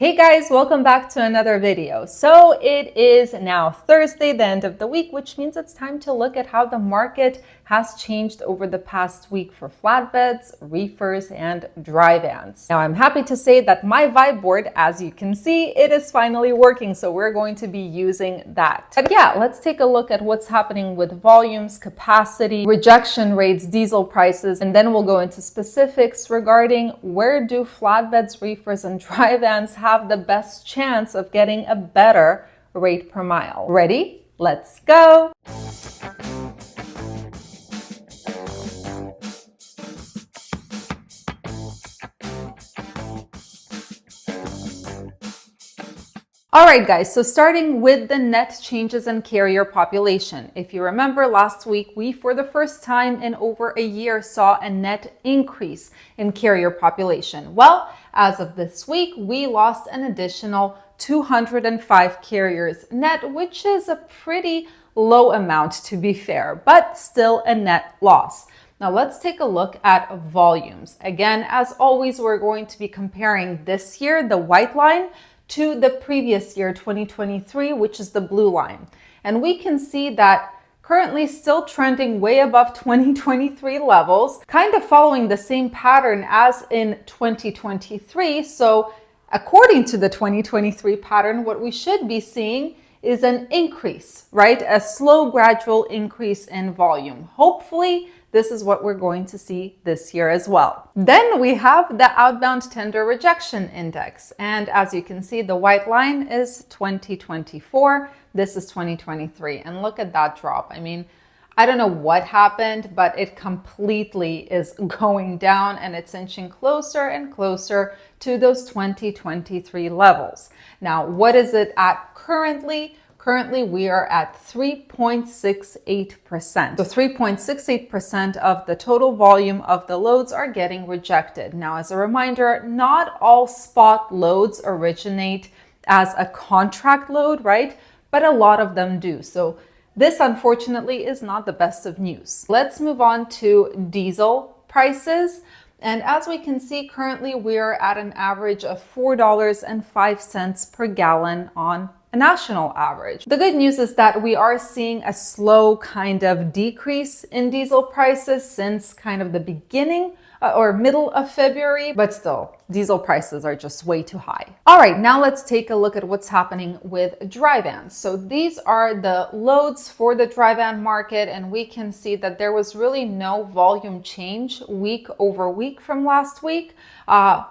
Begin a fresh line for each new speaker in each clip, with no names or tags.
Hey guys, welcome back to another video. So it is now Thursday, the end of the week, which means it's time to look at how the market has changed over the past week for flatbeds, reefers, and dry vans. Now I'm happy to say that my vibe board, as you can see, it is finally working. So we're going to be using that. But yeah, let's take a look at what's happening with volumes, capacity, rejection rates, diesel prices, and then we'll go into specifics regarding where do flatbeds, reefers, and dry vans have the best chance of getting a better rate per mile. Ready? Let's go! All right, guys, so starting with the net changes in carrier population. If you remember last week, we, for the first time in over a year, saw a net increase in carrier population. Well, as of this week, we lost an additional 205 carriers net, which is a pretty low amount to be fair, but still a net loss. Now let's take a look at volumes. Again, as always, we're going to be comparing this year, the white line, to the previous year, 2023, which is the blue line. And we can see that currently still trending way above 2023 levels, kind of following the same pattern as in 2023. So according to the 2023 pattern, what we should be seeing is an increase, right? A slow, gradual increase in volume. Hopefully, this is what we're going to see this year as well. Then we have the outbound tender rejection index. And as you can see, the white line is 2024. This is 2023. And look at that drop. I mean, I don't know what happened, but it completely is going down and it's inching closer and closer to those 2023 levels. Now, what is it at currently? Currently, we are at 3.68%. So 3.68% of the total volume of the loads are getting rejected. Now, as a reminder, not all spot loads originate as a contract load, right? But a lot of them do. So this, unfortunately, is not the best of news. Let's move on to diesel prices. And as we can see, currently we are at an average of $4.05 per gallon on a national average. The good news is that we are seeing a slow kind of decrease in diesel prices since kind of the beginning or middle of February, but still, diesel prices are just way too high. All right, now let's take a look at what's happening with dry vans. So these are the loads for the dry van market, and we can see that there was really no volume change week over week from last week,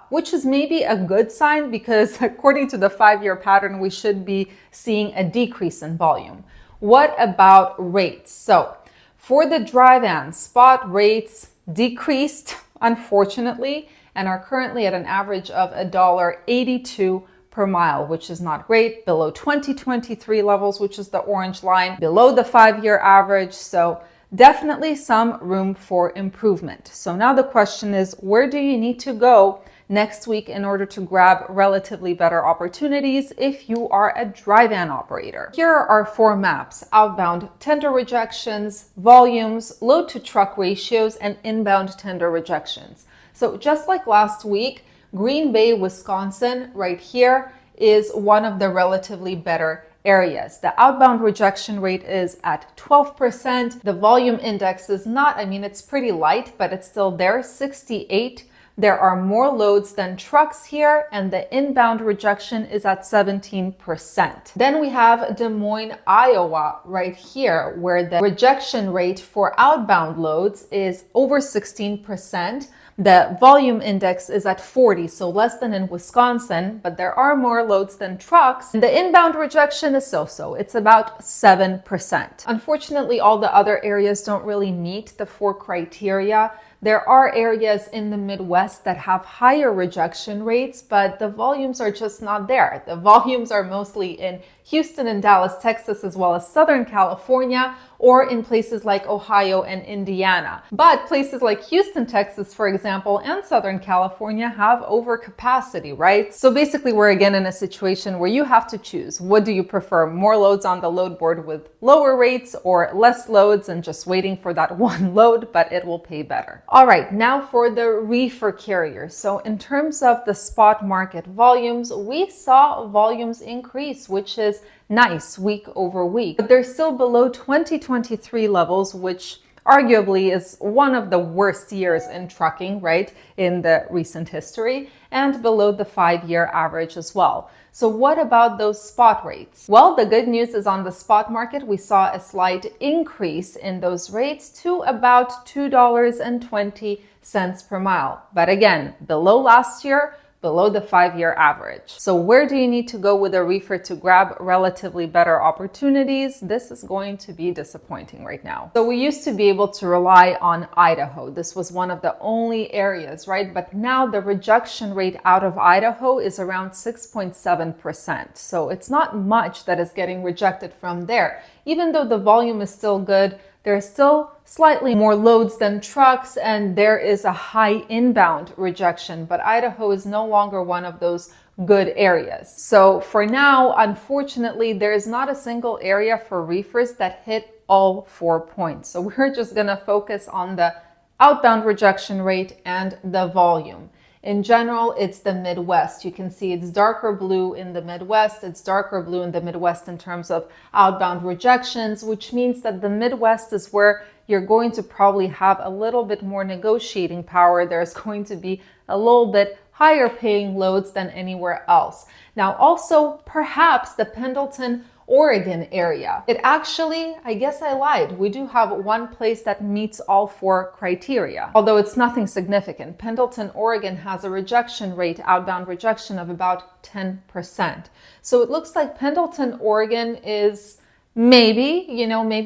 which is maybe a good sign because according to the 5-year pattern, we should be seeing a decrease in volume. What about rates? So for the dry van, spot rates decreased, unfortunately, and are currently at an average of $1.82 per mile, which is not great, below 2023 levels, which is the orange line, below the 5-year average. So definitely some room for improvement. So now the question is, where do you need to go next week in order to grab relatively better opportunities if you are a dry van operator? Here are our 4 maps: outbound tender rejections, volumes, load to truck ratios, and inbound tender rejections. So just like last week, Green Bay, Wisconsin, right here, is one of the relatively better areas. The outbound rejection rate is at 12%. The volume index is not, I mean, it's pretty light, but it's still there, 68. There are more loads than trucks here, and the inbound rejection is at 17%. Then we have Des Moines, Iowa, right here, where the rejection rate for outbound loads is over 16%. The volume index is at 40, so less than in Wisconsin, but there are more loads than trucks. And the inbound rejection is so-so. It's about 7%. Unfortunately, all the other areas don't really meet the 4 criteria. There are areas in the Midwest that have higher rejection rates, but the volumes are just not there. The volumes are mostly in Houston and Dallas, Texas, as well as Southern California, or in places like Ohio and Indiana. But places like Houston, Texas, for example, and Southern California have overcapacity, right? So basically we're again in a situation where you have to choose. What do you prefer? More loads on the load board with lower rates, or less loads and just waiting for that one load, but it will pay better. All right, now for the reefer carriers. So in terms of the spot market volumes, we saw volumes increase, which is nice week over week, but they're still below 2023 levels, which arguably is one of the worst years in trucking, right, in the recent history, and below the 5-year average as well. So what about those spot rates? Well, the good news is on the spot market, we saw a slight increase in those rates to about $2.20 per mile. But again, below last year, below the 5-year average. So where do you need to go with a reefer to grab relatively better opportunities? This is going to be disappointing right now. So we used to be able to rely on Idaho. This was one of the only areas, right? But now the rejection rate out of Idaho is around 6.7%. So it's not much that is getting rejected from there. Even though the volume is still good, there's still slightly more loads than trucks, and there is a high inbound rejection, but Idaho is no longer one of those good areas. So for now, unfortunately, there is not a single area for reefers that hit all 4 points. So we're just gonna focus on the outbound rejection rate and the volume. In general, it's the Midwest. You can see it's darker blue in the Midwest. It's darker blue in the Midwest in terms of outbound rejections, which means that the Midwest is where you're going to probably have a little bit more negotiating power. There's going to be a little bit higher paying loads than anywhere else. Now, also perhaps the Pendleton, Oregon area. It actually, I guess I lied. We do have one place that meets all 4 criteria, although it's nothing significant. Pendleton, Oregon has a rejection rate, outbound rejection of about 10%. So it looks like Pendleton, Oregon is maybe,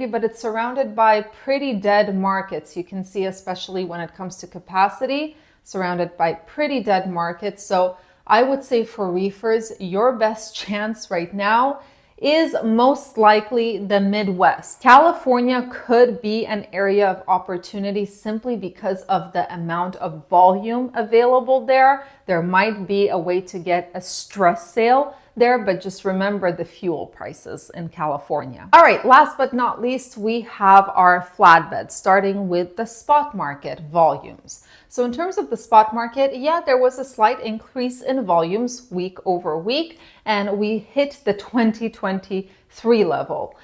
but it's surrounded by pretty dead markets. You can see, especially when it comes to capacity, surrounded by pretty dead markets. So I would say for reefers, your best chance right now is most likely the Midwest. California could be an area of opportunity simply because of the amount of volume available there. There might be a way to get a stress sale there, but just remember the fuel prices in California. All right, last but not least, we have our flatbed, starting with the spot market volumes. So in terms of the spot market, yeah, there was a slight increase in volumes week over week, and we hit the 2023 level.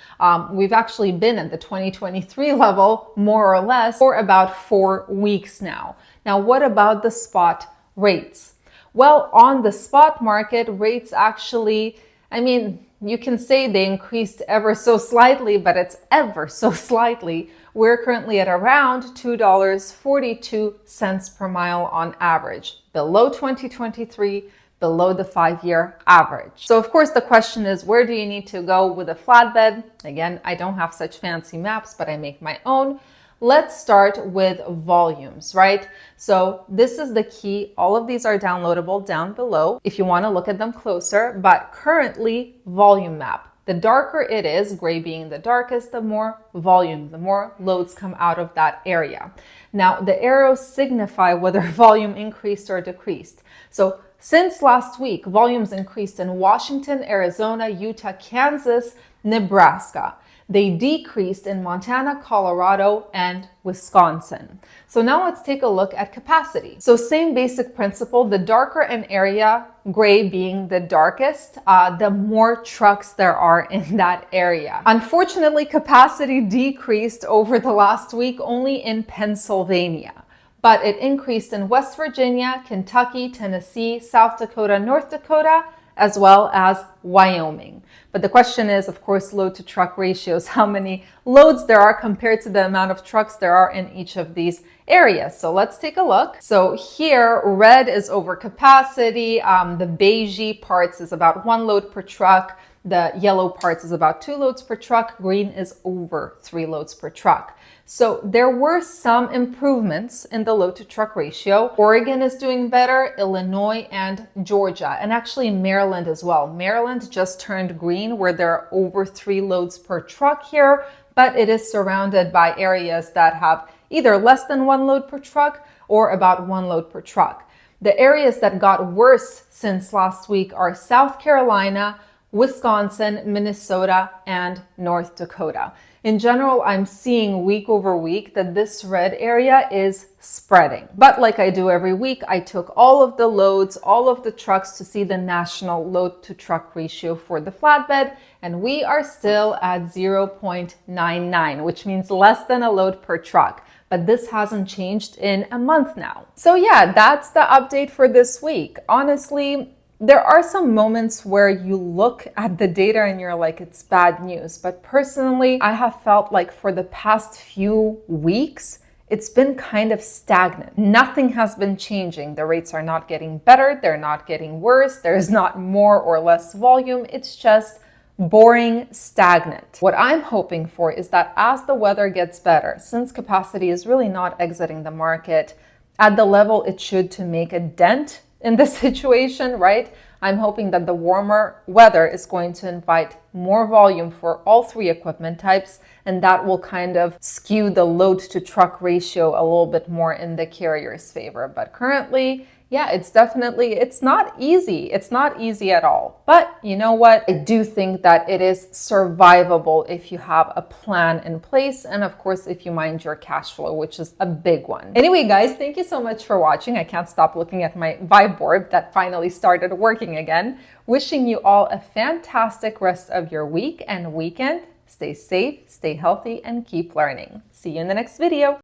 We've actually been at the 2023 level, more or less, for about 4 weeks now. Now, what about the spot rates? Well, on the spot market, rates actually, you can say they increased ever so slightly, but it's ever so slightly. We're currently at around $2.42 per mile on average, below 2023, below the 5-year average. So of course the question is, where do you need to go with a flatbed? Again, I don't have such fancy maps, but I make my own. Let's start with volumes, right? So this is the key. All of these are downloadable down below if you want to look at them closer, but currently volume map. The darker it is, gray being the darkest, the more volume, the more loads come out of that area. Now the arrows signify whether volume increased or decreased. So since last week, volumes increased in Washington, Arizona, Utah, Kansas, Nebraska. They decreased in Montana, Colorado, and Wisconsin. So now let's take a look at capacity. So same basic principle, the darker an area, gray being the darkest, the more trucks there are in that area. Unfortunately, capacity decreased over the last week only in Pennsylvania, but it increased in West Virginia, Kentucky, Tennessee, South Dakota, North Dakota, as well as Wyoming. But the question is, of course, load to truck ratios, how many loads there are compared to the amount of trucks there are in each of these areas. So let's take a look. So here, red is over capacity. The beigey parts is about 1 load per truck. The yellow parts is about 2 loads per truck. Green is over 3 loads per truck. So there were some improvements in the load to truck ratio. Oregon is doing better, Illinois and Georgia, and actually Maryland as well. Maryland just turned green where there are over 3 loads per truck here, but it is surrounded by areas that have either less than 1 load per truck or about 1 load per truck. The areas that got worse since last week are South Carolina, Wisconsin, Minnesota, and North Dakota. In general, I'm seeing week over week that this red area is spreading. But like I do every week, I took all of the loads, all of the trucks to see the national load to truck ratio for the flatbed, and we are still at 0.99, which means less than a load per truck. But this hasn't changed in a month now. So yeah, that's the update for this week. Honestly, there are some moments where you look at the data and you're like, it's bad news. But personally, I have felt like for the past few weeks, it's been kind of stagnant. Nothing has been changing. The rates are not getting better. They're not getting worse. There's not more or less volume. It's just boring, stagnant. What I'm hoping for is that as the weather gets better, since capacity is really not exiting the market at the level it should to make a dent in the situation, right? I'm hoping that the warmer weather is going to invite more volume for all 3 equipment types, and that will kind of skew the load to truck ratio a little bit more in the carrier's favor. But currently, yeah, it's not easy. It's not easy at all. But you know what? I do think that it is survivable if you have a plan in place. And of course, if you mind your cash flow, which is a big one. Anyway, guys, thank you so much for watching. I can't stop looking at my vibe board that finally started working again. Wishing you all a fantastic rest of your week and weekend. Stay safe, stay healthy, and keep learning. See you in the next video.